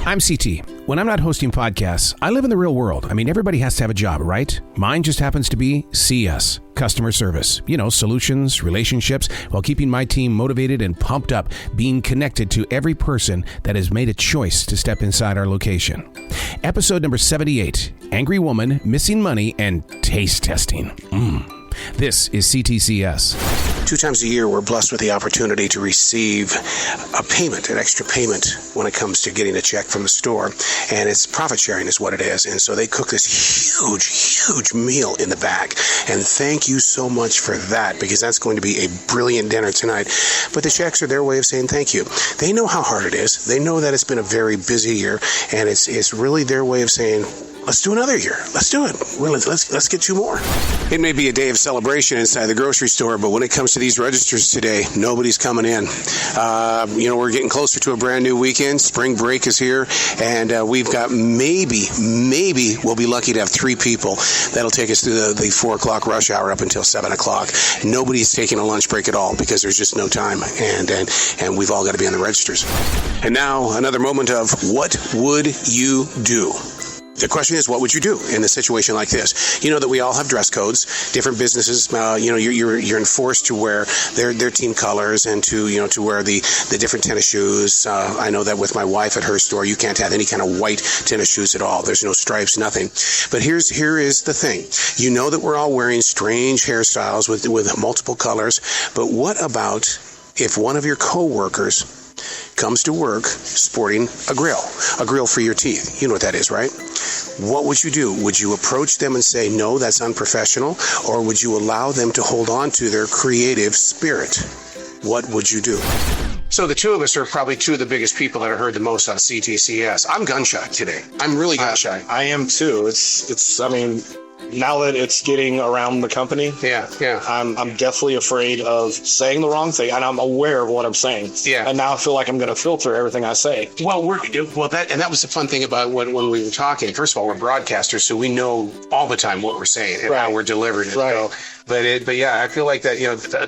I'm CT. When I'm not hosting podcasts, I live in the real world. I mean, everybody has to have a job, right? Mine just happens to be CS, customer service. You know, solutions, relationships, while keeping my team motivated and pumped up, being connected to every person that has made a choice to step inside our location. Episode number 78, Angry Woman, Missing Money, and Taste Testing. This is C.T.C.S. 2 times a year, we're blessed with the opportunity to receive a payment, an extra payment when it comes to getting a check from the store. And it's profit sharing is what it is. And so they cook this huge meal in the back. And thank you so much for that, because that's going to be a brilliant dinner tonight. But the checks are their way of saying thank you. They know how hard it is. They know that it's been a very busy year. And it's really their way of saying, let's do another year. Let's do it. Well, let's get 2 more. It may be a day of celebration inside the grocery store, but when it comes to these registers today, nobody's coming in. We're getting closer to a brand new weekend. Spring break is here, and we've got maybe we'll be lucky to have 3 people that'll take us through the 4 o'clock rush hour up until 7 o'clock. Nobody's taking a lunch break at all because there's just no time, and we've all got to be on the registers. And now another moment of what would you do? The question is, what would you do in a situation like this? You know that we all have dress codes. Different businesses, you're enforced to wear their team colors and to wear the different tennis shoes. I know that with my wife at her store, you can't have any kind of white tennis shoes at all. There's no stripes, nothing. But here is the thing. You know that we're all wearing strange hairstyles with multiple colors. But what about if one of your coworkers comes to work sporting a grill for your teeth? You know what that is, right? What would you do? Would you approach them and say, no, that's unprofessional? Or would you allow them to hold on to their creative spirit? What would you do? So the 2 of us are probably 2 of the biggest people that are heard the most on C.T.C.S. I'm gun shy today. I'm really gun shy. I am too. Now that it's getting around the company, I'm definitely afraid of saying the wrong thing, and I'm aware of what I'm saying. Yeah. And now I feel like I'm going to filter everything I say. Well, that was the fun thing about when we were talking. First of all, we're broadcasters, so we know all the time what we're saying and how we're delivering it. Right. But I feel like that.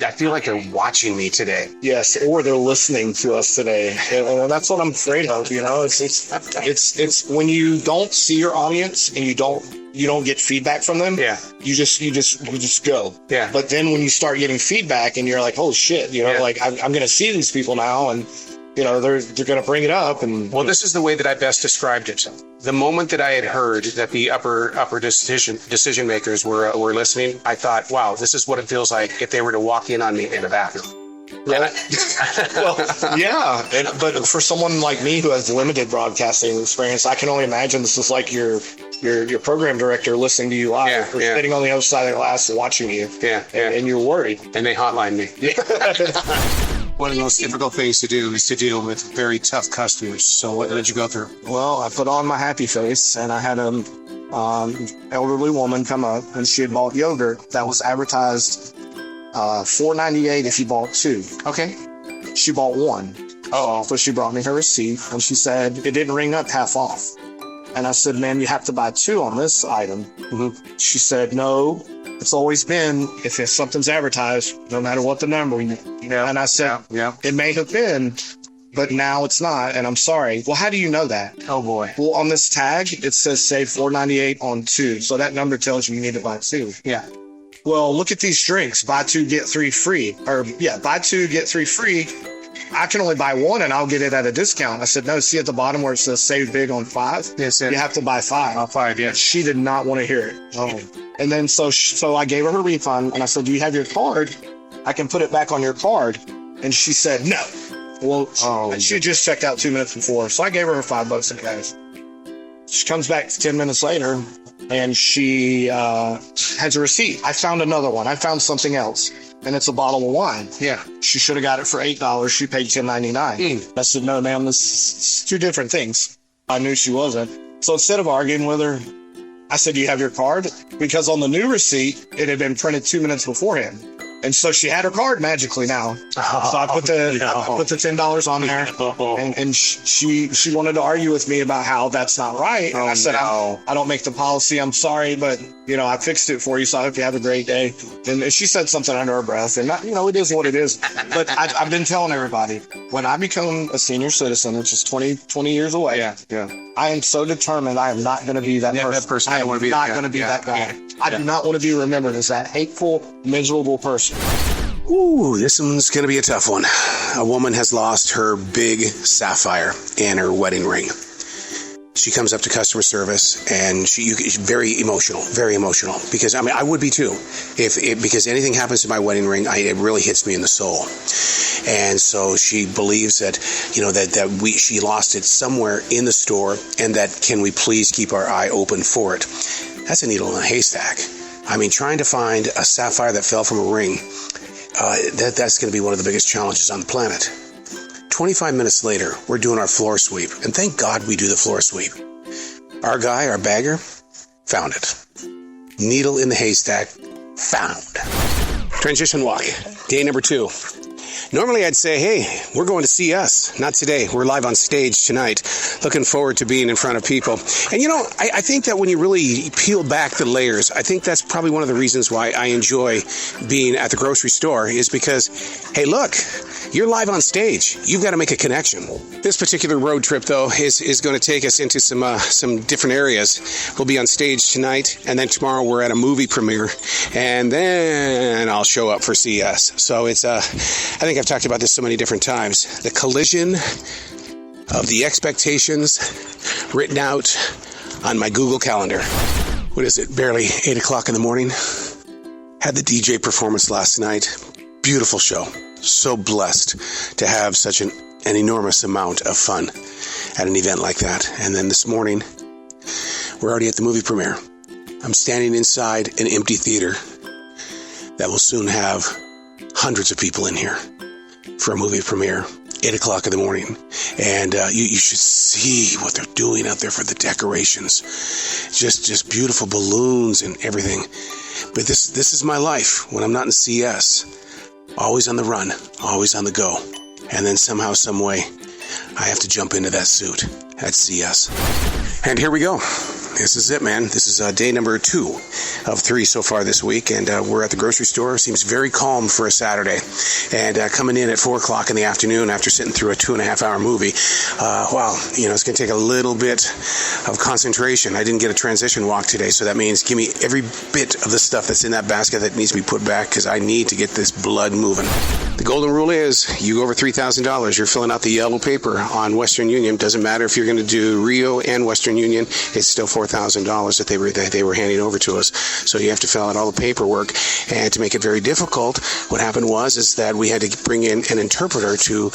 I feel like they're watching me today. Yes, or they're listening to us today, and that's what I'm afraid of. It's when you don't see your audience and you don't get feedback from them. Yeah. You just go. Yeah. But then when you start getting feedback and you're like, oh shit, I'm going to see these people now, and they're going to bring it up. And well, this is the way that I best described it. The moment that I had heard that the upper decision makers were listening, I thought, wow, this is what it feels like if they were to walk in on me in a bathroom. But for someone like me who has limited broadcasting experience, I can only imagine this is like your program director listening to you live, or sitting on the other side of the glass watching you. And you're worried. And they hotline me. One of the most difficult things to do is to deal with very tough customers. So what did you go through? Well, I put on my happy face, and I had an elderly woman come up, and she had bought yogurt that was advertised $4.98 if you bought 2. Okay. She bought 1. Oh. So she brought me her receipt, and she said it didn't ring up half off. And I said, ma'am, you have to buy 2 on this item. Mm-hmm. She said, no, it's always been, if something's advertised, no matter what the number, And I said, it may have been, but now it's not, and I'm sorry. Well, how do you know that? Oh, boy. Well, on this tag, it says save $4.98 on 2. So that number tells you need to buy 2. Yeah. Well, look at these drinks. Buy 2, get 3 free. Buy 2, get 3 free. I can only buy 1 and I'll get it at a discount. I said, no, see at the bottom where it says save big on 5? Yes, you have to buy 5. 5, yeah. She did not want to hear it. Oh. And then so I gave her refund, and I said, do you have your card? I can put it back on your card. And she said, no. Well, she just checked out 2 minutes before. So I gave her $5 in cash. She comes back 10 minutes later, and she has a receipt. I found another one. I found something else. And it's a bottle of wine. Yeah. She should have got it for $8. She paid $10.99. I said, no, ma'am, this is 2 different things. I knew she wasn't. So instead of arguing with her, I said, do you have your card? Because on the new receipt, it had been printed 2 minutes beforehand. And so she had her card magically now. So I put the $10 on there, and she wanted to argue with me about how that's not right. And I said, I don't make the policy. I'm sorry, but I fixed it for you. So I hope you have a great day. And she said something under her breath, and it is what it is. But I've been telling everybody, when I become a senior citizen, which is 20 years away, I am so determined I am not going to be that person. I am not going to be that guy. I do not want to be remembered as that hateful, miserable person. Ooh, this one's going to be a tough one. A woman has lost her big sapphire and her wedding ring. She comes up to customer service, and she's very emotional, because I would be too, because anything happens to my wedding ring, it really hits me in the soul. And so she believes that, she lost it somewhere in the store, and that can we please keep our eye open for it. That's a needle in a haystack. Trying to find a sapphire that fell from a ring, that's going to be one of the biggest challenges on the planet. 25 minutes later, we're doing our floor sweep, and thank God we do the floor sweep. Our guy, our bagger, found it. Needle in the haystack, found. Transition walk, day number 2. Normally I'd say, hey, we're going to C.T.C.S. Not today. We're live on stage tonight. Looking forward to being in front of people. And I think that when you really peel back the layers, I think that's probably one of the reasons why I enjoy being at the grocery store, is because, hey, look, you're live on stage. You've got to make a connection. This particular road trip, though, is going to take us into some different areas. We'll be on stage tonight, and then tomorrow we're at a movie premiere, and then I'll show up for C.S. So it's I think I've talked about this so many different times. The collision of the expectations written out on my Google Calendar. What is it? Barely 8 o'clock in the morning. Had the DJ performance last night. Beautiful show. So blessed to have such an enormous amount of fun at an event like that. And then this morning, we're already at the movie premiere. I'm standing inside an empty theater that will soon have hundreds of people in here for a movie premiere, 8 o'clock in the morning. And you should see what they're doing out there for the decorations. Just beautiful balloons and everything. But this is my life when I'm not in CS. Always on the run, always on the go. And then somehow, some way, I have to jump into that suit at CS. And here we go. This is it, man. This is day number 2 of 3 so far this week, and we're at the grocery store. Seems very calm for a Saturday. And coming in at 4 o'clock in the afternoon after sitting through a 2.5-hour movie, it's going to take a little bit of concentration. I didn't get a transition walk today, so that means give me every bit of the stuff that's in that basket that needs to be put back, because I need to get this blood moving. The golden rule is, you go over $3,000, you're filling out the yellow paper on Western Union. Doesn't matter if you're going to do Rio and Western Union, it's still $4,000 that they were handing over to us. So you have to fill out all the paperwork. And to make it very difficult, what happened is that we had to bring in an interpreter to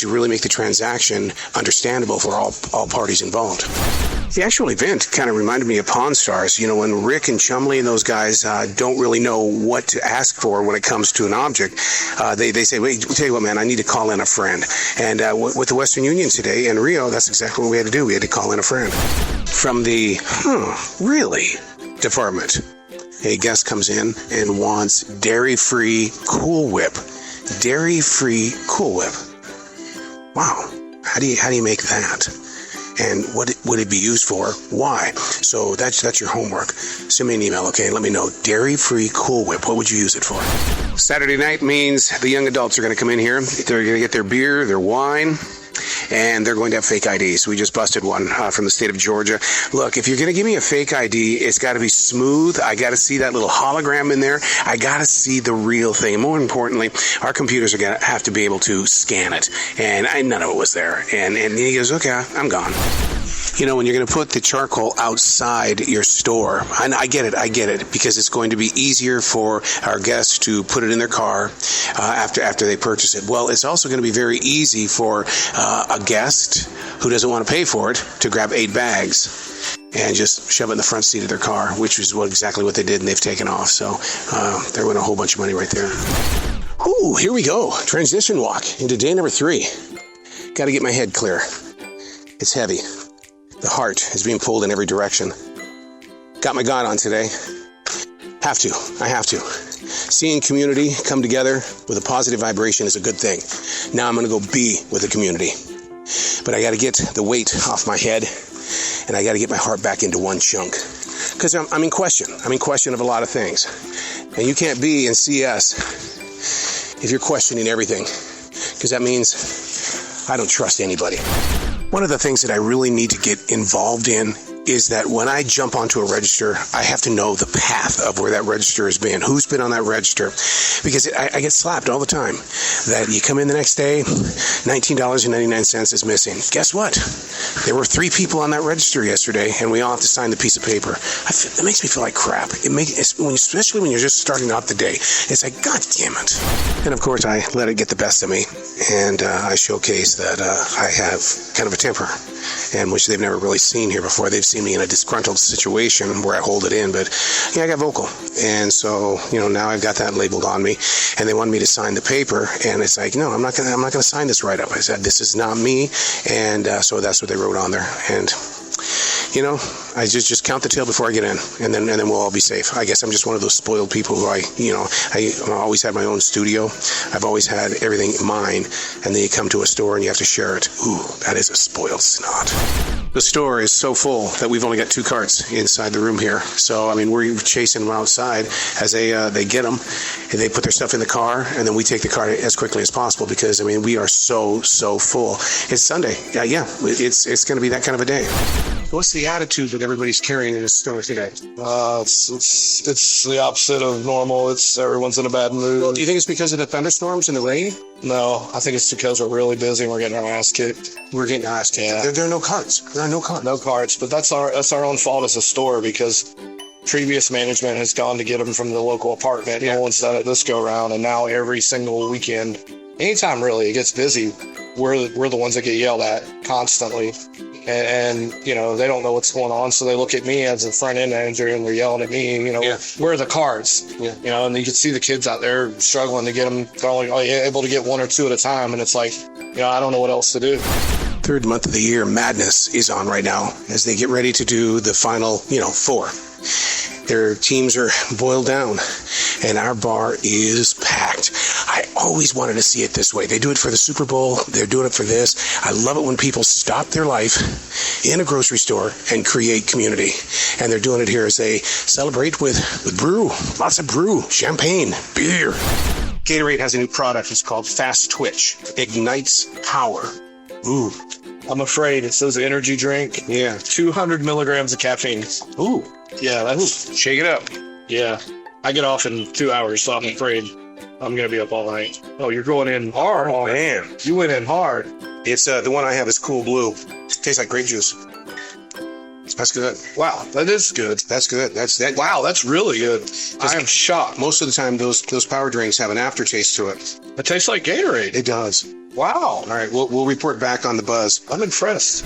really make the transaction understandable for all parties involved. The actual event kind of reminded me of Pawn Stars. When Rick and Chumley and those guys don't really know what to ask for when it comes to an object, they say, wait, tell you what, man, I need to call in a friend. And with the Western Union today and Rio, that's exactly what we had to do. We had to call in a friend. From the, really, department, a guest comes in and wants dairy-free Cool Whip. Dairy-free Cool Whip. Wow. How do you make that? And what would it be used for? Why? So that's your homework. Send me an email, okay? Let me know. Dairy-free Cool Whip. What would you use it for? Saturday night means the young adults are going to come in here. They're going to get their beer, their wine, and they're going to have fake IDs. We just busted one from the state of Georgia. Look, if you're going to give me a fake ID, it's got to be smooth. I got to see that little hologram in there. I got to see the real thing. More importantly, our computers are going to have to be able to scan it. And none of it was there. And he goes, okay, I'm gone. When you're going to put the charcoal outside your store, and I get it, because it's going to be easier for our guests to put it in their car after they purchase it. Well, it's also going to be very easy for a guest who doesn't want to pay for it to grab 8 bags and just shove it in the front seat of their car, which is exactly what they did, and they've taken off. So there went a whole bunch of money right there. Ooh, here we go. Transition walk into day number 3. Got to get my head clear. It's heavy. The heart is being pulled in every direction. Got my God on today. I have to. Seeing community come together with a positive vibration is a good thing. Now I'm going to go be with the community. But I got to get the weight off my head, and I got to get my heart back into one chunk. Because I'm in question. I'm in question of a lot of things. And you can't be in CS if you're questioning everything. Because that means I don't trust anybody. One of the things that I really need to get involved in is that when I jump onto a register, I have to know the path of where that register has been, who's been on that register, because I get slapped all the time that you come in the next day, $19.99 is missing. Guess what? There were 3 people on that register yesterday, and we all have to sign the piece of paper. It makes me feel like crap. Especially when you're just starting out the day. It's like, God damn it. And of course, I let it get the best of me, and I showcase that I have kind of a temper, and which they've never really seen here before. They've seen me in a disgruntled situation where I hold it in, but yeah, I got vocal. And so, now I've got that labeled on me, and they wanted me to sign the paper, and it's like, no, I'm not gonna sign this right up. I said, this is not me, and so that's what they wrote on there. And I just count the tail before I get in, and then we'll all be safe. I guess I'm just one of those spoiled people who I always had my own studio. I've always had everything mine, and then you come to a store and you have to share it. Ooh, that is a spoiled snot. The store is so full that we've only got 2 carts inside the room here. So, we're chasing them outside as they get them, and they put their stuff in the car, and then we take the car as quickly as possible because, we are so full. It's Sunday. Yeah, it's going to be that kind of a day. What's the attitude that everybody's carrying in the store today? It's the opposite of normal. Everyone's in a bad mood. Well, do you think it's because of the thunderstorms and the rain? No, I think it's because we're really busy and we're getting our ass kicked. We're getting our ass kicked. Yeah. There are no carts. There are no carts. No carts, but that's our own fault as a store because previous management has gone to get them from the local apartment. Yeah. No one's done it this go around, and now every single weekend, anytime really it gets busy, we're the ones that get yelled at constantly. And they don't know what's going on, so they look at me as a front end manager and they're yelling at me, where are the cards? Yeah. And you can see the kids out there struggling to get them. They're only able to get 1 or 2 at a time, and it's like, I don't know what else to do. 3rd month of the year, madness is on right now as they get ready to do the final, 4. Their teams are boiled down, and our bar is packed. I always wanted to see it this way. They do it for the Super Bowl. They're doing it for this. I love it when people stop their life in a grocery store and create community. And they're doing it here as they celebrate with brew. Lots of brew, champagne, beer. Gatorade has a new product. It's called Fast Twitch. Ignites power. Ooh. I'm afraid it says energy drink. Yeah. 200 milligrams of caffeine. Ooh. Yeah, shake it up. Yeah. I get off in 2 hours, so I'm afraid I'm going to be up all night. Oh, you're going in hard. Oh, man. You went in hard. It's the one I have is Cool Blue. Tastes like grape juice. That's good. Wow, that is good. That's good. Wow, that's really good. I am shocked. Most of the time, those power drinks have an aftertaste to it. It tastes like Gatorade. It does. Wow. All right, we'll report back on the buzz. I'm impressed.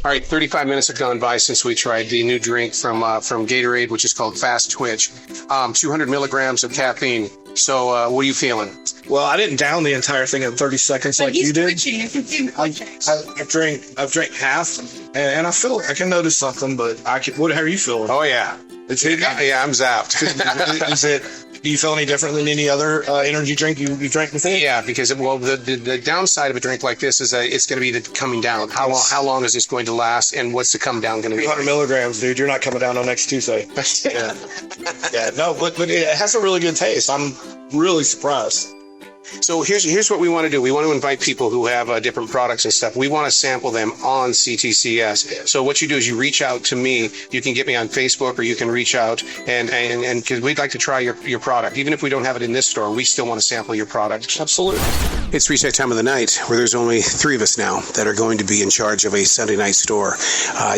All right, 35 minutes have gone by since we tried the new drink from Gatorade, which is called Fast Twitch. 200 milligrams of caffeine. So what are you feeling? Well, I didn't down the entire thing in 30 seconds like you did. I've drank half, and I feel I can notice something, but how are you feeling? Oh yeah, yeah, I'm zapped. Is it? Do you feel any different than any other energy drink you drank before? Yeah, because the downside of a drink like this is that it's going to be the coming down. How long is this going to last, and what's the come down going to be? 200 milligrams, dude. You're not coming down on next Tuesday. Yeah. Yeah. No, but it has a really good taste. I'm really surprised. So here's what we want to do. We want to invite people who have different products and stuff. We want to sample them on C.T.C.S. So what you do is you reach out to me. You can get me on Facebook, or you can reach out and because we'd like to try your product. Even if we don't have it in this store, we still want to sample your product. Absolutely. It's reset time of the night where there's only 3 of us now that are going to be in charge of a Sunday night store.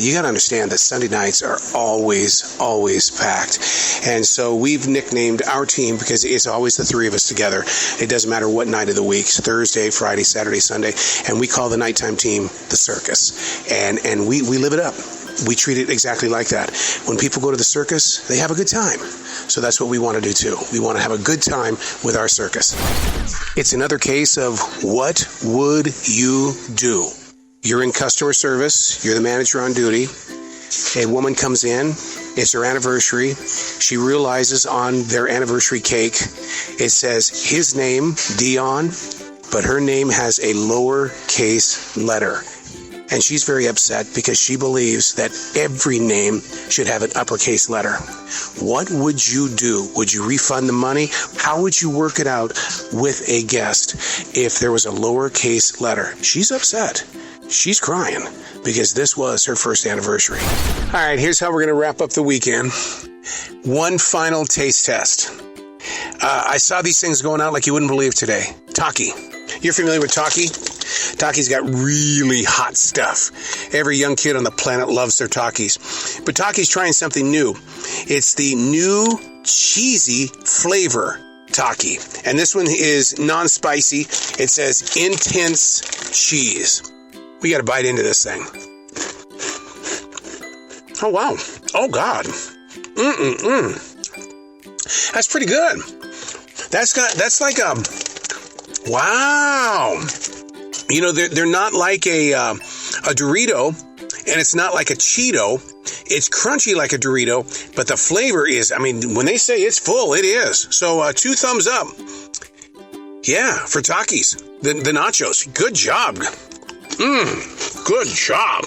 You got to understand that Sunday nights are always packed. And so we've nicknamed our team because it's always the 3 of us together. It doesn't matter what night of the week, Thursday, Friday, Saturday, Sunday, and we call the nighttime team the circus. And we live it up. We treat it exactly like that. When people go to the circus, they have a good time. So that's what we want to do too. We want to have a good time with our circus. It's another case of what would you do? You're in customer service. You're the manager on duty. A woman comes in It's her anniversary. She realizes on their anniversary cake, it says his name, Dion, but her name has a lowercase letter. And she's very upset because she believes that every name should have an uppercase letter. What would you do? Would you refund the money? How would you work it out with a guest if there was a lowercase letter? She's upset. She's crying because this was her first anniversary. All right, here's how we're going to wrap up the weekend. One final taste test. I saw these things going out like you wouldn't believe today. Taki. You're familiar with Taki? Taki's got really hot stuff. Every young kid on the planet loves their Takis. But Taki's trying something new. It's the new cheesy flavor Taki. And this one is non-spicy. It says intense cheese. We got to bite into this thing. Oh, wow. Oh, God. That's pretty good. That's like a... Wow. You know, they're not like a Dorito, and it's not like a Cheeto. It's crunchy like a Dorito, but the flavor is, I mean, when they say it's full, it is. So 2 thumbs up. Yeah, for Takis, the nachos. Good job. Good job.